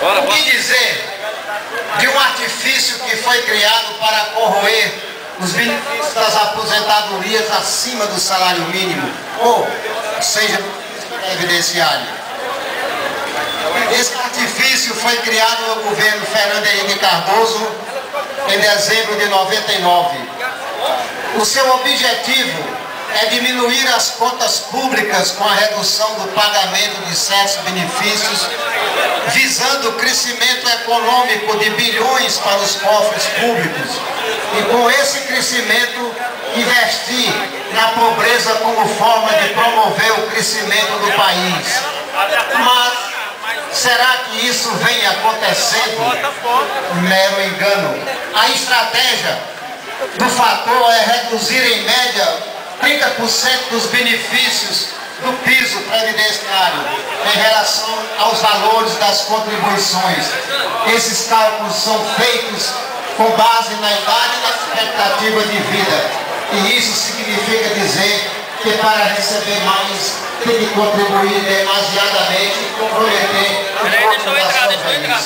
O que dizer de um artifício que foi criado para corroer os benefícios das aposentadorias acima do salário mínimo, ou seja, previdenciário? Esse artifício foi criado no governo Fernando Henrique Cardoso em dezembro de 99. O seu objetivo é diminuir as contas públicas com a redução do pagamento de certos benefícios, visando o crescimento econômico de bilhões para os cofres públicos e, com esse crescimento, investir na pobreza como forma de promover o crescimento do país. Mas será que isso vem acontecendo? Mero engano. A estratégia do fator é reduzir em média 30% dos benefícios do piso previdenciário em relação aos valores das contribuições. Esses cálculos são feitos com base na idade e na expectativa de vida. E isso significa dizer que para receber mais tem que contribuir demasiadamente e comprometer o corpo da sua família.